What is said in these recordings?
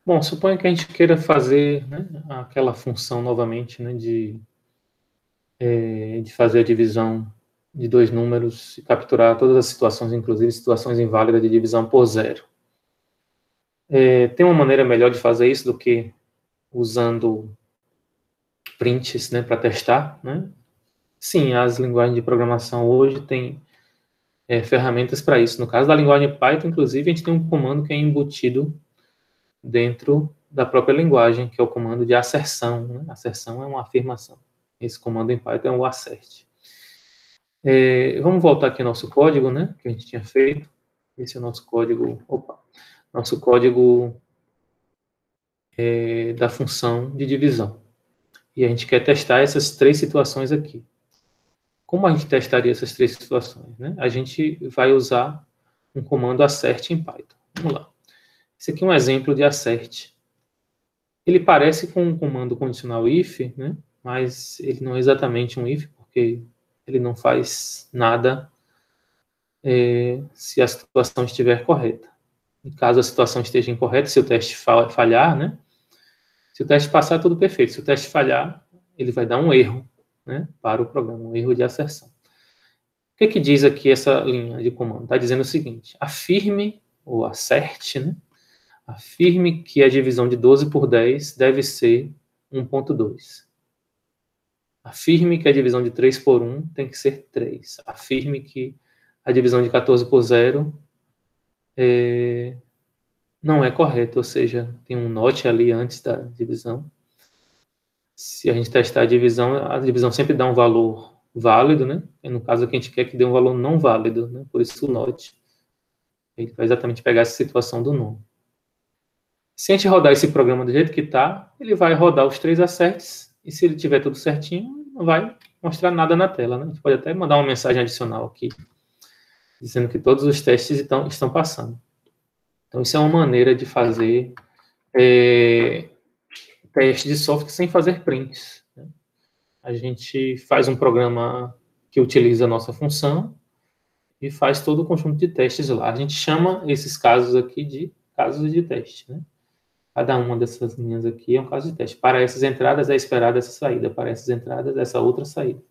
Bom, suponha que a gente queira fazer, né, aquela função novamente, né, de fazer a divisão de dois números e capturar todas as situações, inclusive situações inválidas de divisão por zero. Tem uma maneira melhor de fazer isso do que usando prints, né, para testar, né? Sim, as linguagens de programação hoje têm ferramentas para isso. No caso da linguagem Python, inclusive, a gente tem um comando que é embutido dentro da própria linguagem, que é o comando de asserção, né? Asserção é uma afirmação. Esse comando em Python é o assert. Vamos voltar aqui ao nosso código, né, que a gente tinha feito. Esse é o nosso código, nosso código da função de divisão. E a gente quer testar essas três situações aqui. Como a gente testaria essas três situações, né? A gente vai usar um comando assert em Python. Vamos lá. Esse aqui é um exemplo de assert. Ele parece com um comando condicional if, né? Mas ele não é exatamente um if, porque ele não faz nada se a situação estiver correta. E caso a situação esteja incorreta, se o teste falhar, né? Se o teste passar, tudo perfeito. Se o teste falhar, ele vai dar um erro, né, para o programa, um erro de asserção. O que diz aqui essa linha de comando? Está dizendo o seguinte: afirme, ou asserte, né? Afirme que a divisão de 12 por 10 deve ser 1.2. Afirme que a divisão de 3 por 1 tem que ser 3. Afirme que a divisão de 14 por 0 não é correta, ou seja, tem um not ali antes da divisão. Se a gente testar a divisão sempre dá um valor válido, né? E no caso aqui a gente quer que dê um valor não válido, né? Por isso o not. Ele vai exatamente pegar essa situação do não. Se a gente rodar esse programa do jeito que está, ele vai rodar os três asserts, e se ele tiver tudo certinho, não vai mostrar nada na tela, né? A gente pode até mandar uma mensagem adicional aqui, dizendo que todos os testes estão passando. Então, isso é uma maneira de fazer teste de software sem fazer prints, né? A gente faz um programa que utiliza a nossa função e faz todo o conjunto de testes lá. A gente chama esses casos aqui de casos de teste, né? Cada uma dessas linhas aqui é um caso de teste. Para essas entradas é esperada essa saída, para essas entradas essa outra saída.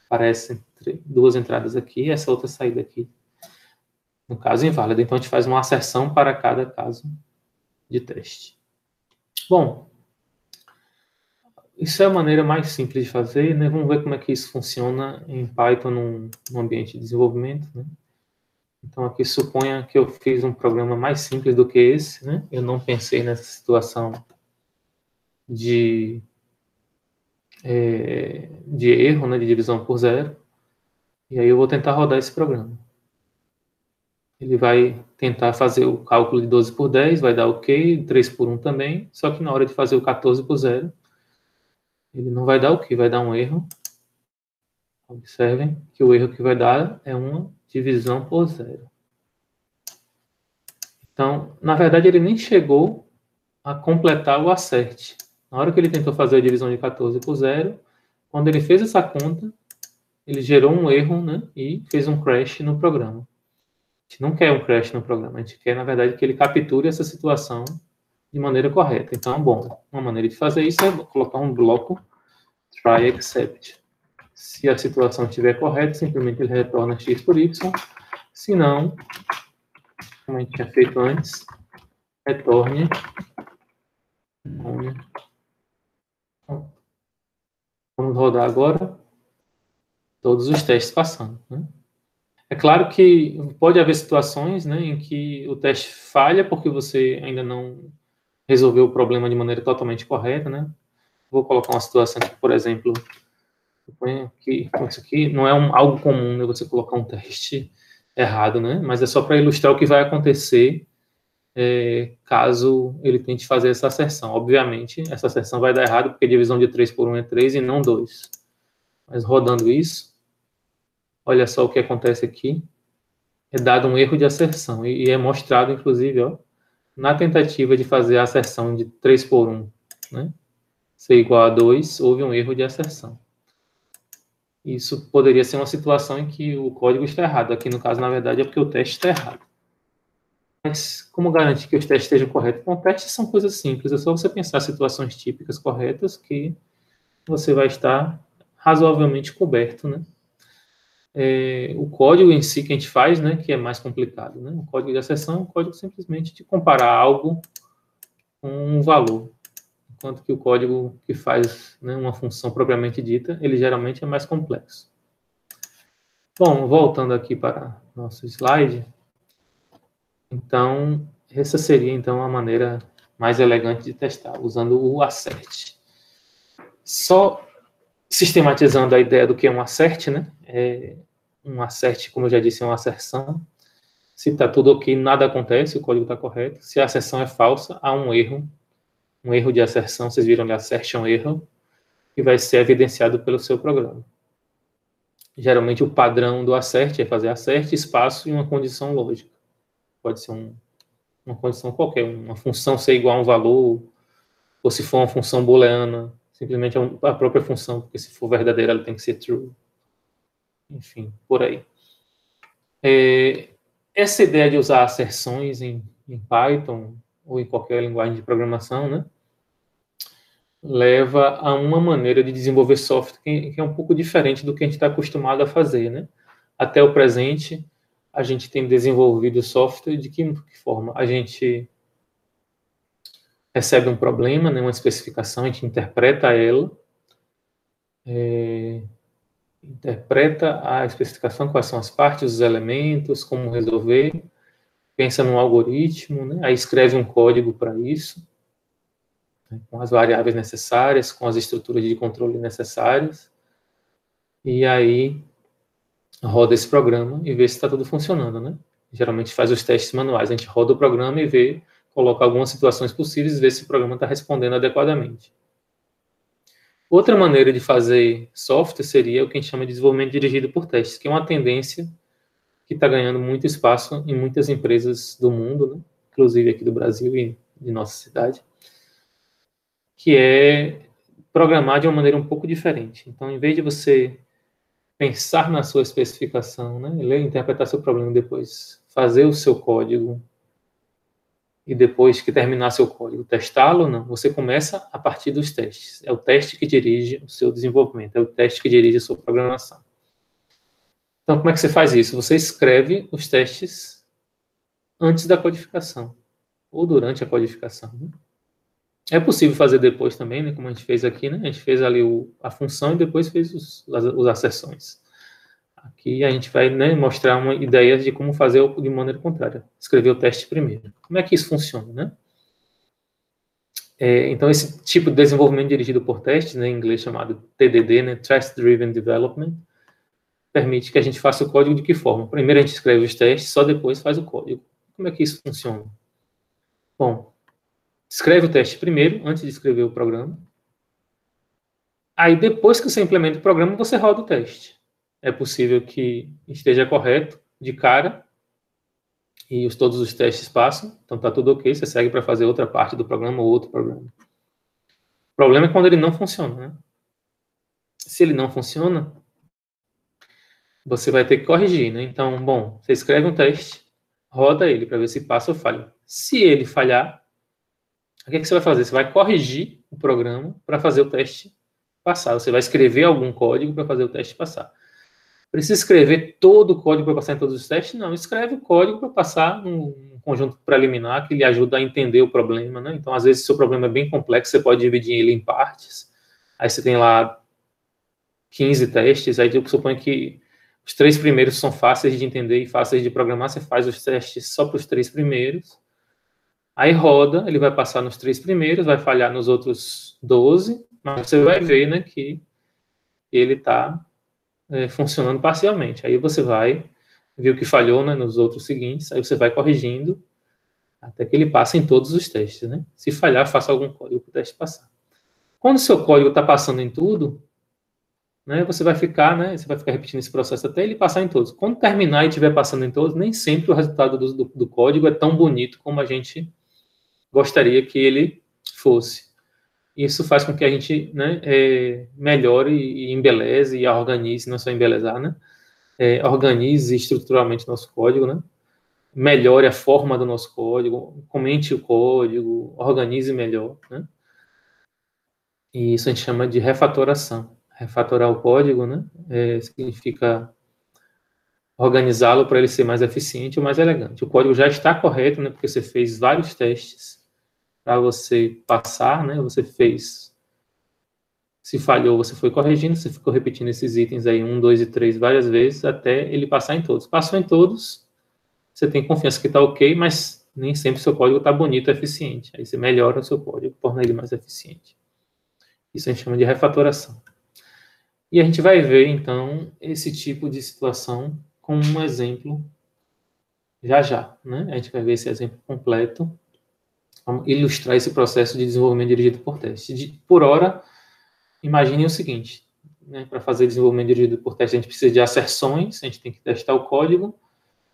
Para essas duas entradas aqui, essa outra saída aqui. No caso inválido. Então a gente faz uma asserção para cada caso de teste. Bom, isso é a maneira mais simples de fazer, né? Vamos ver como é que isso funciona em Python num ambiente de desenvolvimento, né? Então, aqui suponha que eu fiz um programa mais simples do que esse, né? Eu não pensei nessa situação de erro, né? De divisão por zero. E aí eu vou tentar rodar esse programa. Ele vai tentar fazer o cálculo de 12 por 10, vai dar OK, 3 por 1 também, só que na hora de fazer o 14 por 0, ele não vai dar OK, vai dar um erro. Observem que o erro que vai dar é uma divisão por zero. Então, na verdade, ele nem chegou a completar o assert. Na hora que ele tentou fazer a divisão de 14 por 0, quando ele fez essa conta, ele gerou um erro, né, e fez um crash no programa. A gente não quer um crash no programa, a gente quer, na verdade, que ele capture essa situação de maneira correta. Então, bom, uma maneira de fazer isso é colocar um bloco try except. Se a situação estiver correta, simplesmente ele retorna x por y. Se não, como a gente tinha feito antes, retorne. Vamos rodar agora todos os testes passando, né? É claro que pode haver situações, né, em que o teste falha porque você ainda não resolveu o problema de maneira totalmente correta, né? Vou colocar uma situação aqui, por exemplo, que isso aqui não é algo comum, né, você colocar um teste errado, né? Mas é só para ilustrar o que vai acontecer caso ele tente fazer essa asserção. Obviamente, essa asserção vai dar errado porque a divisão de 3 por 1 é 3 e não 2. Mas rodando isso, olha só o que acontece aqui. É dado um erro de asserção e é mostrado, inclusive, ó, na tentativa de fazer a asserção de 3 por 1, né, ser igual a 2, houve um erro de asserção. Isso poderia ser uma situação em que o código está errado. Aqui, no caso, na verdade, é porque o teste está errado. Mas como garantir que os testes estejam corretos? Bom, testes são coisas simples, é só você pensar situações típicas corretas que você vai estar razoavelmente coberto, né? O código em si que a gente faz, né, que é mais complicado, né? O código de acessão é um código simplesmente de comparar algo com um valor, enquanto que o código que faz, né, uma função propriamente dita, ele geralmente é mais complexo. Bom, voltando aqui para nosso slide, então, essa seria então a maneira mais elegante de testar, usando o assert. Só sistematizando a ideia do que é um assert, né? Um assert, como eu já disse, é uma asserção. Se está tudo ok, nada acontece, o código está correto. Se a asserção é falsa, há um erro de asserção, vocês viram ali, assertion error, que vai ser evidenciado pelo seu programa. Geralmente o padrão do assert é fazer assert, espaço e uma condição lógica. Pode ser uma condição qualquer, uma função ser igual a um valor, ou se for uma função booleana, simplesmente a própria função, porque se for verdadeira ela tem que ser true. Enfim, por aí. Essa ideia de usar asserções em Python ou em qualquer linguagem de programação, né, leva a uma maneira de desenvolver software que é um pouco diferente do que a gente está acostumado a fazer, né? Até o presente, a gente tem desenvolvido software de que forma? A gente recebe um problema, né, uma especificação, a gente interpreta ela, interpreta a especificação, quais são as partes, os elementos, como resolver, pensa num algoritmo, né, aí escreve um código para isso, né, com as variáveis necessárias, com as estruturas de controle necessárias, e aí roda esse programa e vê se está tudo funcionando, né? Geralmente faz os testes manuais, a gente roda o programa e vê, coloca algumas situações possíveis e vê se o programa está respondendo adequadamente. Outra maneira de fazer software seria o que a gente chama de desenvolvimento dirigido por testes, que é uma tendência que está ganhando muito espaço em muitas empresas do mundo, né? Inclusive aqui do Brasil e de nossa cidade, que é programar de uma maneira um pouco diferente. Então, em vez de você pensar na sua especificação, né, ler, interpretar seu problema, depois fazer o seu código e depois que terminar seu código, testá-lo, não. Você começa a partir dos testes. É o teste que dirige o seu desenvolvimento, é o teste que dirige a sua programação. Então, como é que você faz isso? Você escreve os testes antes da codificação ou durante a codificação, né? É possível fazer depois também, né, como a gente fez aqui, né? A gente fez ali a função e depois fez as acessões. Aqui a gente vai, né, mostrar uma ideia de como fazer de maneira contrária. Escrever o teste primeiro. Como é que isso funciona, né? Então, esse tipo de desenvolvimento dirigido por testes, né, em inglês chamado TDD, né, Test Driven Development, permite que a gente faça o código de que forma? Primeiro a gente escreve os testes, só depois faz o código. Como é que isso funciona? Bom, escreve o teste primeiro, antes de escrever o programa. Aí, depois que você implementa o programa, você roda o teste. É possível que esteja correto de cara e todos os testes passam, então está tudo ok, você segue para fazer outra parte do programa ou outro programa. O problema é quando ele não funciona, né? Se ele não funciona, você vai ter que corrigir, né? Então, bom, você escreve um teste, roda ele para ver se passa ou falha. Se ele falhar, o que você vai fazer? Você vai corrigir o programa para fazer o teste passar. Você vai escrever algum código para fazer o teste passar. Precisa escrever todo o código para passar em todos os testes? Não, escreve o código para passar num conjunto preliminar que lhe ajuda a entender o problema, né? Então, às vezes, se o seu problema é bem complexo, você pode dividir ele em partes. Aí você tem lá 15 testes, aí eu suponho que os 3 primeiros são fáceis de entender e fáceis de programar, você faz os testes só para os 3 primeiros, aí roda, ele vai passar nos 3 primeiros, vai falhar nos outros 12, mas você vai ver, né, que ele está funcionando parcialmente. Aí você vai ver o que falhou, né, nos outros seguintes, aí você vai corrigindo até que ele passe em todos os testes, né? Se falhar, faça algum código para o teste passar. Quando o seu código está passando em tudo, né, você vai ficar repetindo esse processo até ele passar em todos. Quando terminar e estiver passando em todos, nem sempre o resultado do código é tão bonito como a gente gostaria que ele fosse. Isso faz com que a gente, né, melhore e embeleze e organize, não só embelezar, né, organize estruturalmente nosso código, né, melhore a forma do nosso código, comente o código, organize melhor, né? E isso a gente chama de refatoração. Refatorar o código, né? Significa organizá-lo para ele ser mais eficiente ou mais elegante. O código já está correto, né? Porque você fez vários testes para você passar, né? Você fez, se falhou, você foi corrigindo, você ficou repetindo esses itens aí 1, 2 e 3 várias vezes até ele passar em todos. Passou em todos, você tem confiança que está ok, mas nem sempre o seu código está bonito e eficiente. Aí você melhora o seu código, torna ele mais eficiente. Isso a gente chama de refatoração. E a gente vai ver, então, esse tipo de situação com um exemplo já, né? A gente vai ver esse exemplo completo, vamos ilustrar esse processo de desenvolvimento dirigido por teste. Por hora, imagine o seguinte, né? Para fazer desenvolvimento dirigido por teste, a gente precisa de asserções, a gente tem que testar o código,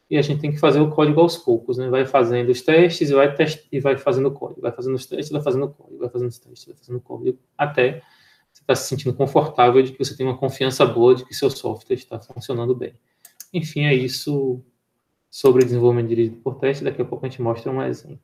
e a gente tem que fazer o código aos poucos, né? Vai fazendo os testes e vai fazendo o código, vai fazendo os testes, vai fazendo o código, vai fazendo os testes, vai fazendo o código, até você está se sentindo confortável de que você tem uma confiança boa de que seu software está funcionando bem. Enfim, é isso sobre desenvolvimento dirigido por teste. Daqui a pouco a gente mostra um exemplo.